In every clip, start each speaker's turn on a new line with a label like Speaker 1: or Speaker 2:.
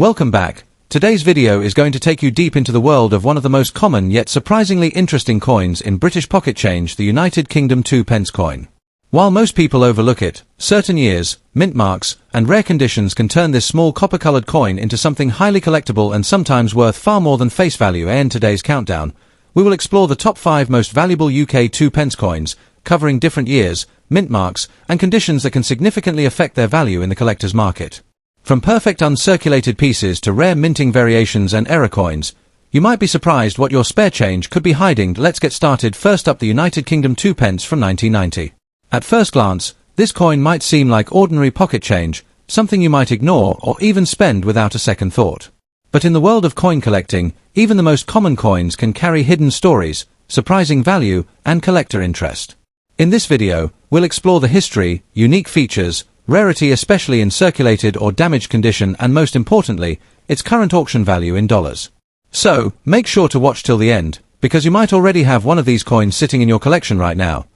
Speaker 1: Welcome back. Today's video is going to take you deep into the world of one of the most common yet surprisingly interesting coins in British pocket change, the United Kingdom 2p coin. While most people overlook it, certain years, mint marks, and rare conditions can turn this small copper-colored coin into something highly collectible and sometimes worth far more than face value. In today's countdown, we will explore the top 5 most valuable UK 2p coins, covering different years, mint marks, and conditions that can significantly affect their value in the collector's market. From perfect uncirculated pieces to rare minting variations and error coins, you might be surprised what your spare change could be hiding. Let's get started. First up, the United Kingdom 2p from 1990. At first glance, this coin might seem like ordinary pocket change, something you might ignore or even spend without a second thought. But in the world of coin collecting, even the most common coins can carry hidden stories, surprising value, and collector interest. In this video, we'll explore the history, unique features, rarity especially in circulated or damaged condition, and most importantly, its current auction value in dollars. So, make sure to watch till the end, because you might already have one of these coins sitting in your collection right now.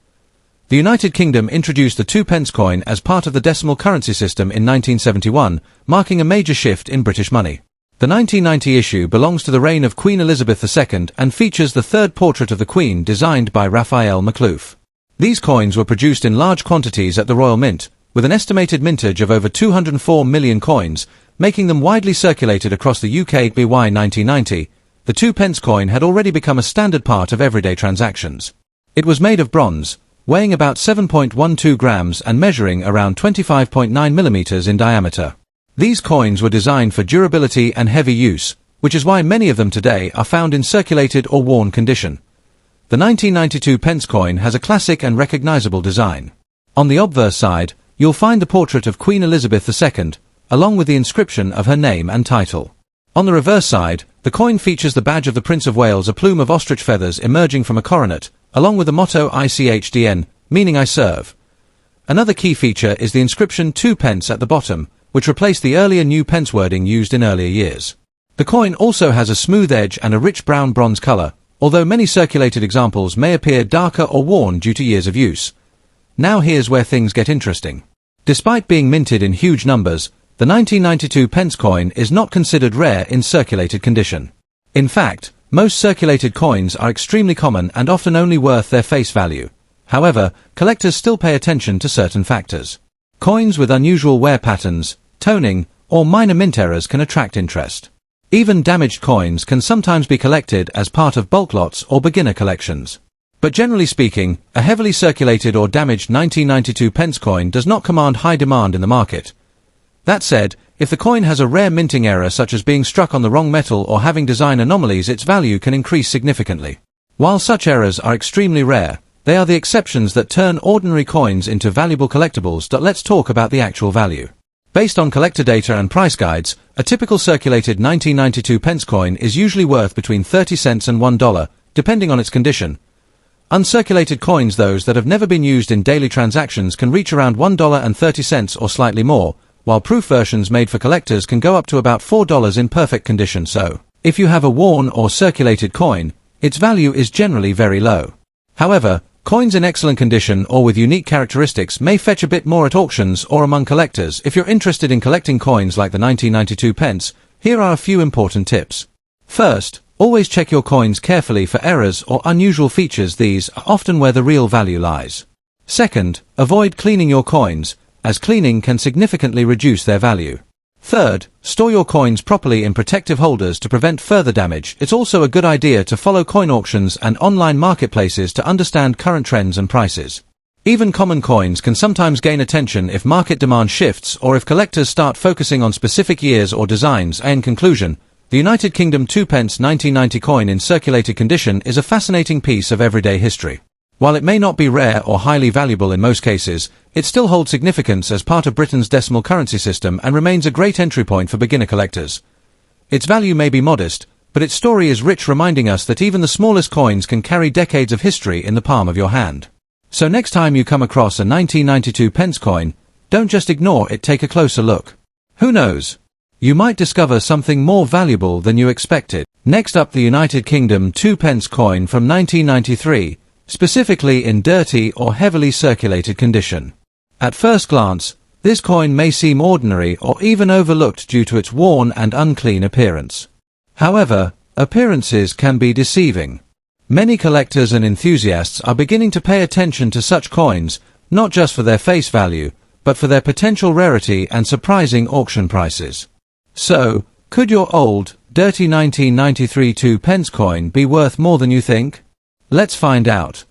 Speaker 1: The United Kingdom introduced the 2p coin as part of the decimal currency system in 1971, marking a major shift in British money. The 1990 issue belongs to the reign of Queen Elizabeth II and features the third portrait of the Queen designed by Raphael McLouf. These coins were produced in large quantities at the Royal Mint, with an estimated mintage of over 204 million coins, making them widely circulated across the UK. By 1990, the 2p coin had already become a standard part of everyday transactions. It was made of bronze, weighing about 7.12 grams and measuring around 25.9 millimeters in diameter. These coins were designed for durability and heavy use, which is why many of them today are found in circulated or worn condition. The 1992 pence coin has a classic and recognizable design. On the obverse side, you'll find the portrait of Queen Elizabeth II, along with the inscription of her name and title. On the reverse side, the coin features the badge of the Prince of Wales, a plume of ostrich feathers emerging from a coronet, along with the motto ICHDN, meaning I serve. Another key feature is the inscription 2p at the bottom, which replaced the earlier new pence wording used in earlier years. The coin also has a smooth edge and a rich brown bronze color, although many circulated examples may appear darker or worn due to years of use. Now here's where things get interesting. Despite being minted in huge numbers, the 1992 pence coin is not considered rare in circulated condition. In fact, most circulated coins are extremely common and often only worth their face value. However, collectors still pay attention to certain factors. Coins with unusual wear patterns, toning, or minor mint errors can attract interest. Even damaged coins can sometimes be collected as part of bulk lots or beginner collections. But generally speaking, a heavily circulated or damaged 1992 pence coin does not command high demand in the market. That said, if the coin has a rare minting error such as being struck on the wrong metal or having design anomalies, its value can increase significantly. While such errors are extremely rare, they are the exceptions that turn ordinary coins into valuable collectibles. Let's talk about the actual value. Based on collector data and price guides, a typical circulated 1992 pence coin is usually worth between 30 cents and $1, depending on its condition. Uncirculated coins, those that have never been used in daily transactions, can reach around $1.30 or slightly more, while proof versions made for collectors can go up to about $4 in perfect condition. So, if you have a worn or circulated coin, its value is generally very low. However, coins in excellent condition or with unique characteristics may fetch a bit more at auctions or among collectors. If you're interested in collecting coins like the 1992 pence, here are a few important tips. First, always check your coins carefully for errors or unusual features. These are often where the real value lies. Second, avoid cleaning your coins, as cleaning can significantly reduce their value. Third, store your coins properly in protective holders to prevent further damage. It's also a good idea to follow coin auctions and online marketplaces to understand current trends and prices. Even common coins can sometimes gain attention if market demand shifts or if collectors start focusing on specific years or designs. In conclusion, the United Kingdom 2p 1990 coin in circulated condition is a fascinating piece of everyday history. While it may not be rare or highly valuable in most cases, it still holds significance as part of Britain's decimal currency system and remains a great entry point for beginner collectors. Its value may be modest, but its story is rich, reminding us that even the smallest coins can carry decades of history in the palm of your hand. So next time you come across a 1992 pence coin, don't just ignore it, take a closer look. Who knows? You might discover something more valuable than you expected. Next up, the United Kingdom 2p coin from 1993, specifically in dirty or heavily circulated condition. At first glance, This coin may seem ordinary or even overlooked due to its worn and unclean appearance. However, appearances can be deceiving. Many collectors and enthusiasts are beginning to pay attention to such coins, not just for their face value, but for their potential rarity and surprising auction prices. So, could your old, dirty 1993 2p coin be worth more than you think? Let's find out.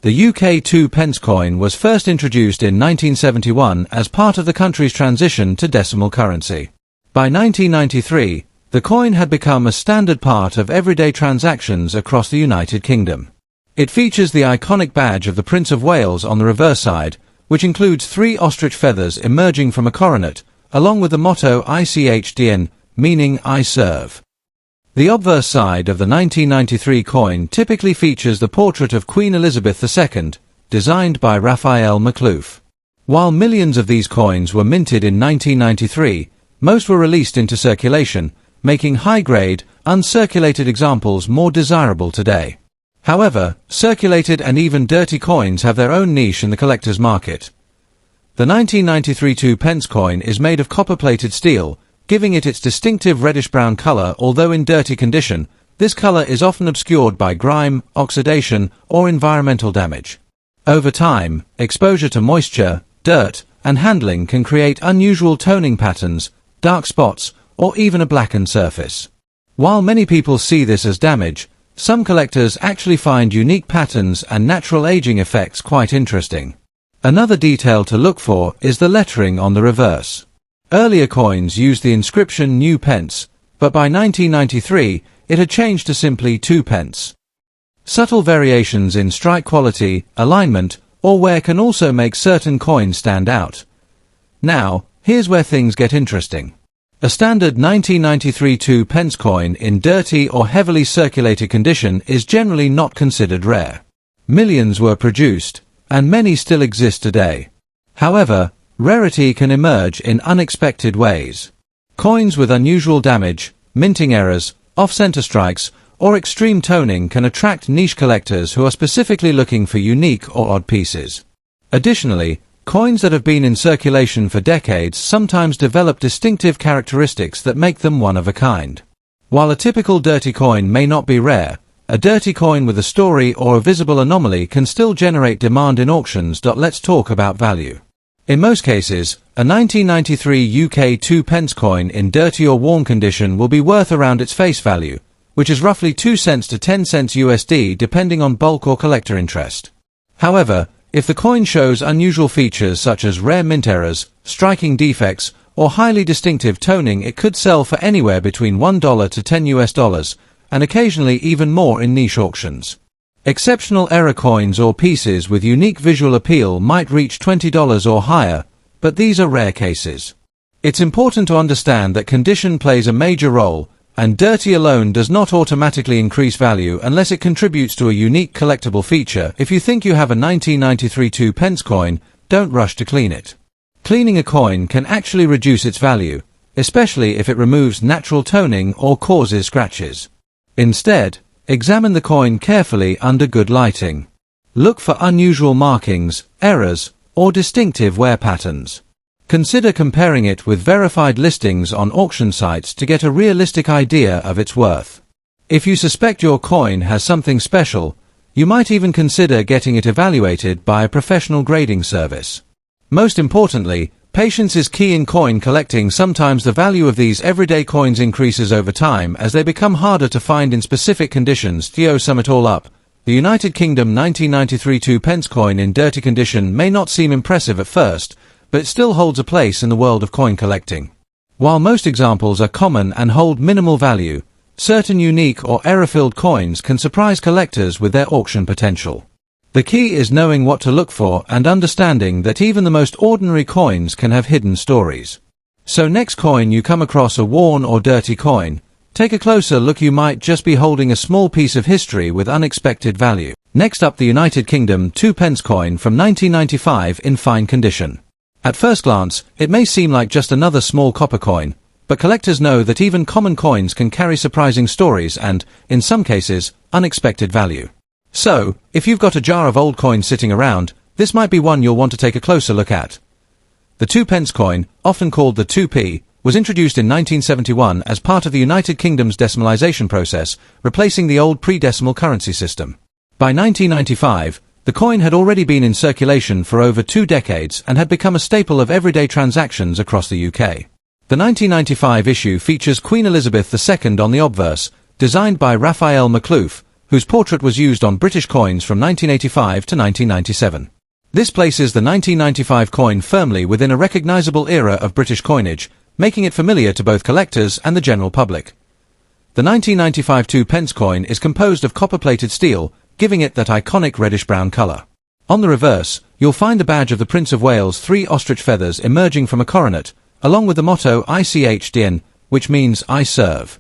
Speaker 1: The UK 2p coin was first introduced in 1971 as part of the country's transition to decimal currency. By 1993, the coin had become a standard part of everyday transactions across the United Kingdom. It features the iconic badge of the Prince of Wales on the reverse side, which includes 3 ostrich feathers emerging from a coronet, along with the motto ICHDN, meaning I serve. The obverse side of the 1993 coin typically features the portrait of Queen Elizabeth II, designed by Raphael McLouf. While millions of these coins were minted in 1993, most were released into circulation, making high-grade, uncirculated examples more desirable today. However, circulated and even dirty coins have their own niche in the collector's market. The 1993 2p coin is made of copper-plated steel, giving it its distinctive reddish-brown color. Although in dirty condition, this color is often obscured by grime, oxidation, or environmental damage. Over time, exposure to moisture, dirt, and handling can create unusual toning patterns, dark spots, or even a blackened surface. While many people see this as damage, some collectors actually find unique patterns and natural aging effects quite interesting. Another detail to look for is the lettering on the reverse. Earlier coins used the inscription New Pence, but by 1993 it had changed to simply 2p. Subtle variations in strike quality, alignment, or wear can also make certain coins stand out. Now, here's where things get interesting. A standard 1993 2p coin in dirty or heavily circulated condition is generally not considered rare. Millions were produced, and many still exist today. However, rarity can emerge in unexpected ways. Coins with unusual damage, minting errors, off-center strikes, or extreme toning can attract niche collectors who are specifically looking for unique or odd pieces. Additionally, coins that have been in circulation for decades sometimes develop distinctive characteristics that make them one of a kind. While a typical dirty coin may not be rare, a dirty coin with a story or a visible anomaly can still generate demand in auctions. Let's talk about value. In most cases, a 1993 UK 2p coin in dirty or worn condition will be worth around its face value, which is roughly 2 cents to 10 cents USD depending on bulk or collector interest. However, if the coin shows unusual features such as rare mint errors, striking defects, or highly distinctive toning, it could sell for anywhere between $1 to $10 and occasionally even more in niche auctions. Exceptional error coins or pieces with unique visual appeal might reach $20 or higher, but these are rare cases. It's important to understand that condition plays a major role, and dirty alone does not automatically increase value unless it contributes to a unique collectible feature. If you think you have a 1993 2p coin, don't rush to clean it. Cleaning a coin can actually reduce its value, especially if it removes natural toning or causes scratches. Instead, examine the coin carefully under good lighting. Look for unusual markings, errors, or distinctive wear patterns. Consider comparing it with verified listings on auction sites to get a realistic idea of its worth. If you suspect your coin has something special, you might even consider getting it evaluated by a professional grading service. Most importantly, patience is key in coin collecting. Sometimes the value of these everyday coins increases over time as they become harder to find in specific conditions. To sum it all up, the United Kingdom 1993 2p coin in dirty condition may not seem impressive at first, but it still holds a place in the world of coin collecting. While most examples are common and hold minimal value, certain unique or error-filled coins can surprise collectors with their auction potential. The key is knowing what to look for and understanding that even the most ordinary coins can have hidden stories. So next coin you come across a worn or dirty coin, take a closer look. You might just be holding a small piece of history with unexpected value. Next up, the United Kingdom 2p coin from 1995 in fine condition. At first glance, it may seem like just another small copper coin, but collectors know that even common coins can carry surprising stories and, in some cases, unexpected value. So, if you've got a jar of old coins sitting around, this might be one you'll want to take a closer look at. The 2p coin, often called the 2p, was introduced in 1971 as part of the United Kingdom's decimalisation process, replacing the old pre-decimal currency system. By 1995, the coin had already been in circulation for over 2 decades and had become a staple of everyday transactions across the UK. The 1995 issue features Queen Elizabeth II on the obverse, designed by Raphael McLouf, whose portrait was used on British coins from 1985 to 1997. This places the 1995 coin firmly within a recognisable era of British coinage, making it familiar to both collectors and the general public. The 1995 2p coin is composed of copper-plated steel, giving it that iconic reddish-brown colour. On the reverse, you'll find the badge of the Prince of Wales' 3 ostrich feathers emerging from a coronet, along with the motto ICHDN, which means I serve.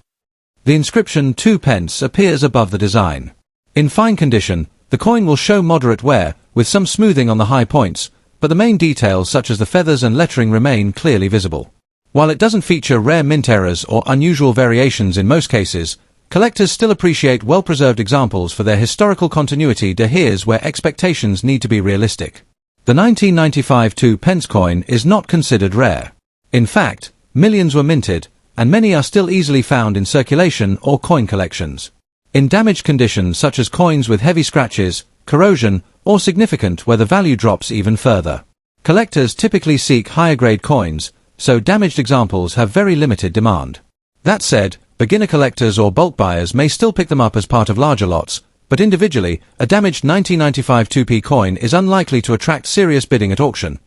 Speaker 1: The inscription 2p appears above the design. In fine condition, the coin will show moderate wear, with some smoothing on the high points, but the main details such as the feathers and lettering remain clearly visible. While it doesn't feature rare mint errors or unusual variations in most cases, collectors still appreciate well-preserved examples for their historical continuity. Here's where expectations need to be realistic. The 1995 2p coin is not considered rare. In fact, millions were minted, and many are still easily found in circulation or coin collections. In damaged conditions such as coins with heavy scratches, corrosion, or significant where the value drops even further. Collectors typically seek higher-grade coins, so damaged examples have very limited demand. That said, beginner collectors or bulk buyers may still pick them up as part of larger lots, but individually, a damaged 1995 2p coin is unlikely to attract serious bidding at auction.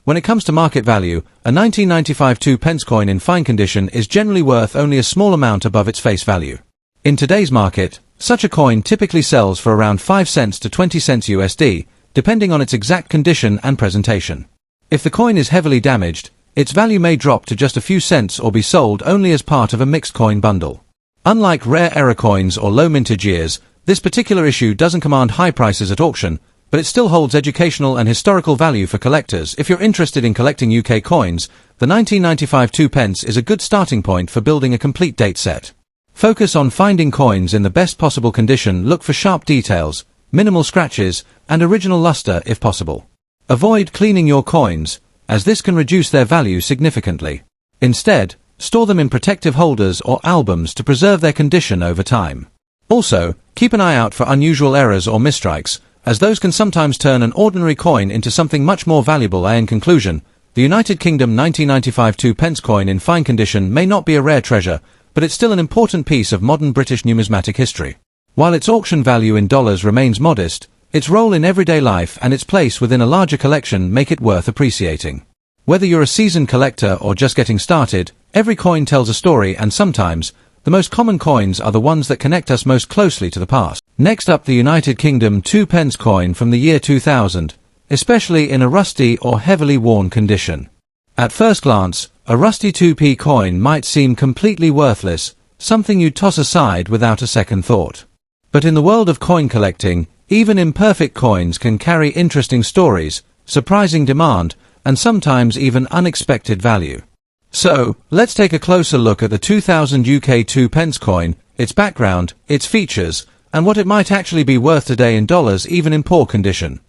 Speaker 1: When it comes to market value, a 1995 2p coin in fine condition is generally worth only a small amount above its face value. In today's market, such a coin typically sells for around 5 cents to 20 cents USD, depending on its exact condition and presentation. If the coin is heavily damaged, its value may drop to just a few cents or be sold only as part of a mixed coin bundle. Unlike rare error coins or low mintage years, this particular issue doesn't command high prices at auction, but it still holds educational and historical value for collectors. If you're interested in collecting UK coins, the 1995 2p is a good starting point for building a complete date set. Focus on finding coins in the best possible condition. Look for sharp details, minimal scratches, and original luster if possible. Avoid cleaning your coins, as this can reduce their value significantly. Instead, store them in protective holders or albums to preserve their condition over time. Also, keep an eye out for unusual errors or misstrikes, as those can sometimes turn an ordinary coin into something much more valuable. In conclusion, the United Kingdom 1995 2p coin in fine condition may not be a rare treasure, but it's still an important piece of modern British numismatic history. While its auction value in dollars remains modest, its role in everyday life and its place within a larger collection make it worth appreciating. Whether you're a seasoned collector or just getting started, every coin tells a story, and sometimes, the most common coins are the ones that connect us most closely to the past. Next up, the United Kingdom 2p coin from the year 2000, especially in a rusty or heavily worn condition. At first glance, a rusty 2p coin might seem completely worthless, something you'd toss aside without a second thought. But in the world of coin collecting, even imperfect coins can carry interesting stories, surprising demand, and sometimes even unexpected value. So, let's take a closer look at the 2000 UK 2p coin, its background, its features, and what it might actually be worth today in dollars even in poor condition.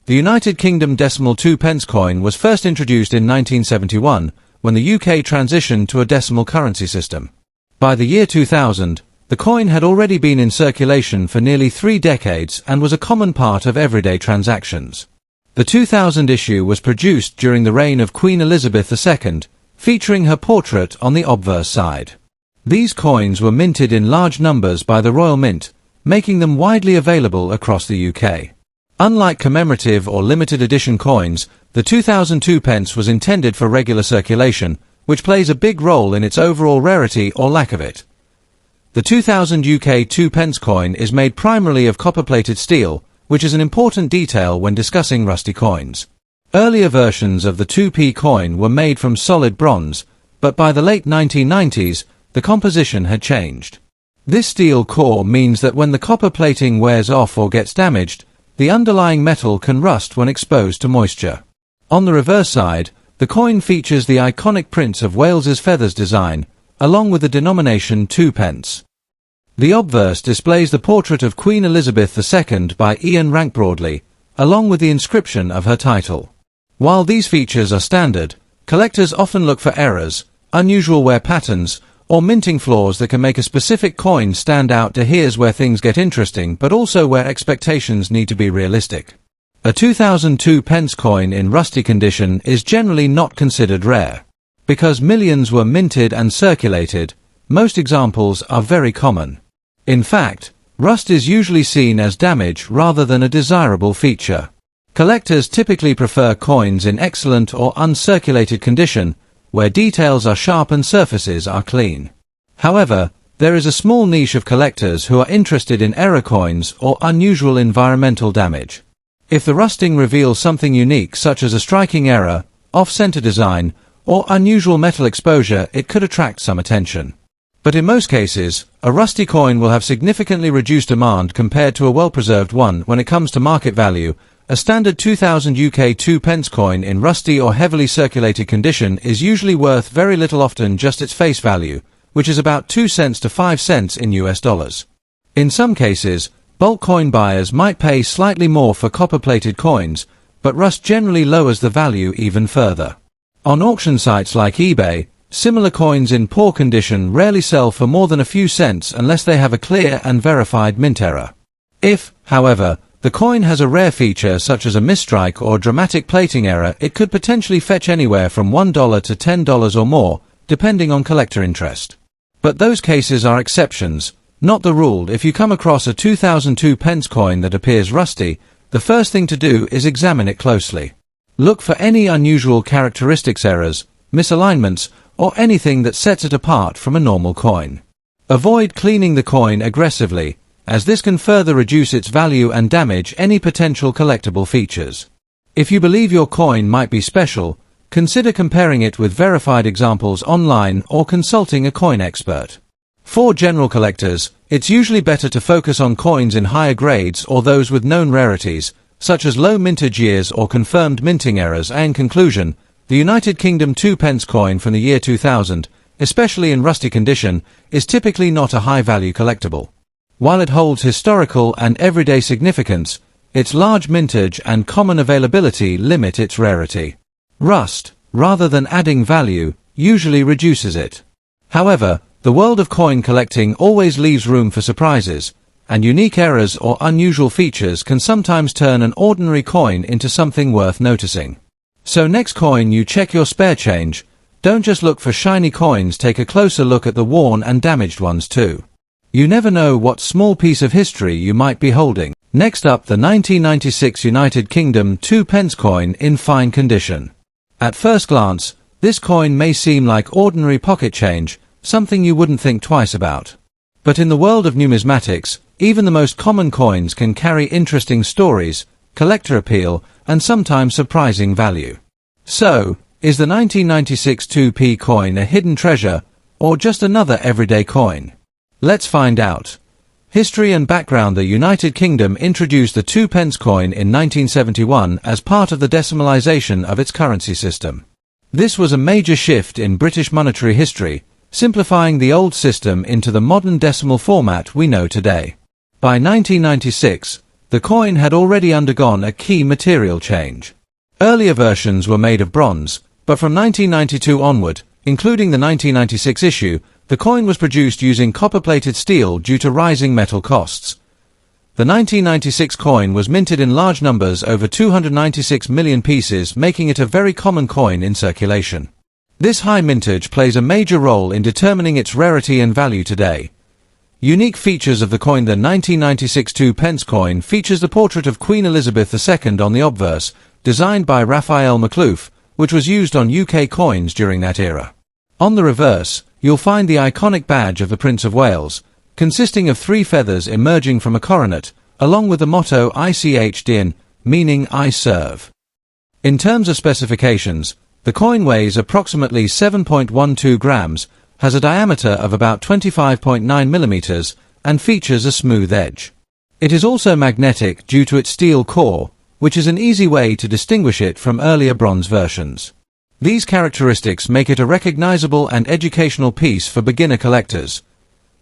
Speaker 1: The United Kingdom decimal 2p coin was first introduced in 1971, when the UK transitioned to a decimal currency system. By the year 2000, the coin had already been in circulation for nearly 3 decades and was a common part of everyday transactions. The 2000 issue was produced during the reign of Queen Elizabeth II, featuring her portrait on the obverse side. These coins were minted in large numbers by the Royal Mint, making them widely available across the UK. Unlike commemorative or limited edition coins, the 2002 pence was intended for regular circulation, which plays a big role in its overall rarity or lack of it. The 2000 UK 2p coin is made primarily of copper-plated steel, which is an important detail when discussing rusty coins. Earlier versions of the 2p coin were made from solid bronze, but by the late 1990s, the composition had changed. This steel core means that when the copper plating wears off or gets damaged, the underlying metal can rust when exposed to moisture. On the reverse side, the coin features the iconic Prince of Wales's feathers design, along with the denomination 2p. The obverse displays the portrait of Queen Elizabeth II by Ian Rank Broadley, along with the inscription of her title. While these features are standard, collectors often look for errors, unusual wear patterns, or minting flaws that can make a specific coin stand out. Here's where things get interesting, but also where expectations need to be realistic. A 2002 pence coin in rusty condition is generally not considered rare. Because millions were minted and circulated, most examples are very common. In fact, rust is usually seen as damage rather than a desirable feature. Collectors typically prefer coins in excellent or uncirculated condition, where details are sharp and surfaces are clean. However, there is a small niche of collectors who are interested in error coins or unusual environmental damage. If the rusting reveals something unique such as a striking error, off-center design, or unusual metal exposure, it could attract some attention. But in most cases, a rusty coin will have significantly reduced demand compared to a well-preserved one. When it comes to market value, a standard 2000 UK 2 pence coin in rusty or heavily circulated condition is usually worth very little, often just its face value, which is about 2 cents to 5 cents in US dollars. In some cases, bulk coin buyers might pay slightly more for copper-plated coins, but rust generally lowers the value even further. On auction sites like eBay, similar coins in poor condition rarely sell for more than a few cents unless they have a clear and verified mint error. If, however, the coin has a rare feature such as a misstrike or dramatic plating error, it could potentially fetch anywhere from $1 to $10 or more, depending on collector interest. But those cases are exceptions, not the rule. If you come across a 2002 pence coin that appears rusty, the first thing to do is examine it closely. Look for any unusual characteristics, errors, misalignments, or anything that sets it apart from a normal coin. Avoid cleaning the coin aggressively, as this can further reduce its value and damage any potential collectible features. If you believe your coin might be special, consider comparing it with verified examples online or consulting a coin expert. For general collectors, it's usually better to focus on coins in higher grades or those with known rarities, such as low mintage years or confirmed minting errors. In conclusion, the United Kingdom 2 pence coin from the year 2000, especially in rusty condition, is typically not a high-value collectible. While it holds historical and everyday significance, its large mintage and common availability limit its rarity. Rust, rather than adding value, usually reduces it. However, the world of coin collecting always leaves room for surprises, and unique errors or unusual features can sometimes turn an ordinary coin into something worth noticing. So next coin you check your spare change, don't just look for shiny coins, take a closer look at the worn and damaged ones too. You never know what small piece of history you might be holding. Next up, the 1996 United Kingdom 2 pence coin in fine condition. At first glance, this coin may seem like ordinary pocket change, something you wouldn't think twice about. But in the world of numismatics, even the most common coins can carry interesting stories, collector appeal, and sometimes surprising value. So, is the 1996 2p coin a hidden treasure, or just another everyday coin? Let's find out. History and background. The United Kingdom introduced the 2 pence coin in 1971 as part of the decimalisation of its currency system. This was a major shift in British monetary history, simplifying the old system into the modern decimal format we know today. By 1996, the coin had already undergone a key material change. Earlier versions were made of bronze, but from 1992 onward, including the 1996 issue, the coin was produced using copper-plated steel due to rising metal costs. The 1996 coin was minted in large numbers, over 296 million pieces, making it a very common coin in circulation. This high mintage plays a major role in determining its rarity and value today. Unique features of the coin. The 1996 2 pence coin features the portrait of Queen Elizabeth II on the obverse, designed by Raphael McLouf, which was used on UK coins during that era. On the reverse, you'll find the iconic badge of the Prince of Wales, consisting of 3 feathers emerging from a coronet, along with the motto Ich dien, meaning I serve. In terms of specifications, the coin weighs approximately 7.12 grams, has a diameter of about 25.9 millimeters, and features a smooth edge. It is also magnetic due to its steel core, which is an easy way to distinguish it from earlier bronze versions. These characteristics make it a recognizable and educational piece for beginner collectors.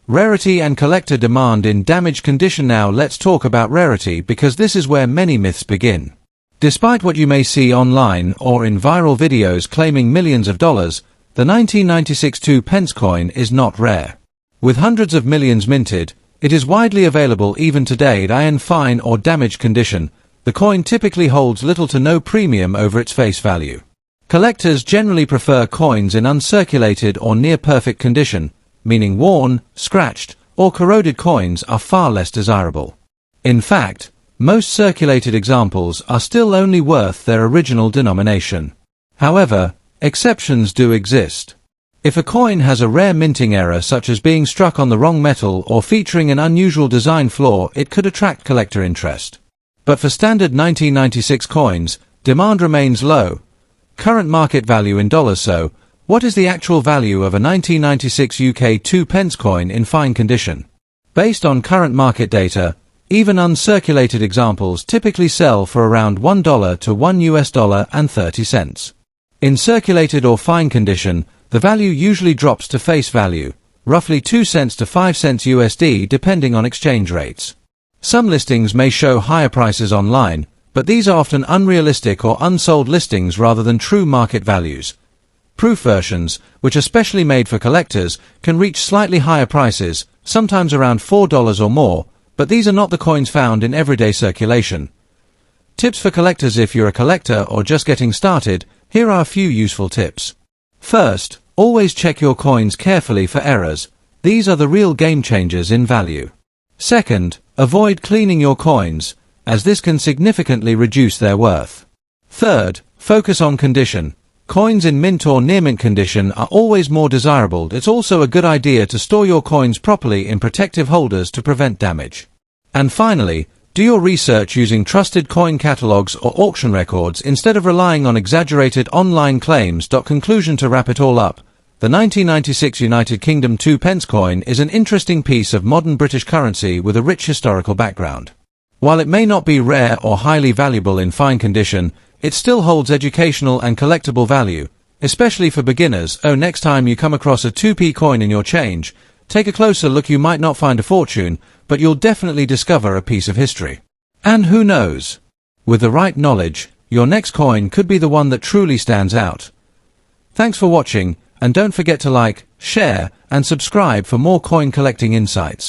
Speaker 1: Rarity and collector demand in damaged condition. Now let's talk about rarity, because this is where many myths begin. Despite what you may see online or in viral videos claiming millions of dollars, the 1996 2-pence coin is not rare. With hundreds of millions minted, it is widely available even today in fine or damaged condition. The coin typically holds little to no premium over its face value. Collectors generally prefer coins in uncirculated or near-perfect condition, meaning worn, scratched, or corroded coins are far less desirable. In fact, most circulated examples are still only worth their original denomination. However, exceptions do exist. If a coin has a rare minting error such as being struck on the wrong metal or featuring an unusual design flaw, it could attract collector interest. But for standard 1996 coins, demand remains low. Current market value in dollars. So, what is the actual value of a 1996 UK 2-pence coin in fine condition? Based on current market data, even uncirculated examples typically sell for around $1 to $1.30. In circulated or fine condition, the value usually drops to face value, roughly 2 cents to 5 cents USD depending on exchange rates. Some listings may show higher prices online, but these are often unrealistic or unsold listings rather than true market values. Proof versions, which are specially made for collectors, can reach slightly higher prices, sometimes around $4 or more, but these are not the coins found in everyday circulation. Tips for collectors: if you're a collector or just getting started, here are a few useful tips. First, always check your coins carefully for errors. These are the real game changers in value. Second, avoid cleaning your coins, as this can significantly reduce their worth. Third, focus on condition. Coins in mint or near mint condition are always more desirable. It's also a good idea to store your coins properly in protective holders to prevent damage. And finally, do your research using trusted coin catalogs or auction records instead of relying on exaggerated online claims. Conclusion: to wrap it all up, the 1996 United Kingdom 2-pence coin is an interesting piece of modern British currency with a rich historical background. While it may not be rare or highly valuable in fine condition, it still holds educational and collectible value, especially for beginners. Next time you come across a 2p coin in your change, take a closer look. You might not find a fortune, but you'll definitely discover a piece of history. And who knows? With the right knowledge, your next coin could be the one that truly stands out. Thanks for watching, and don't forget to like, share, and subscribe for more coin collecting insights.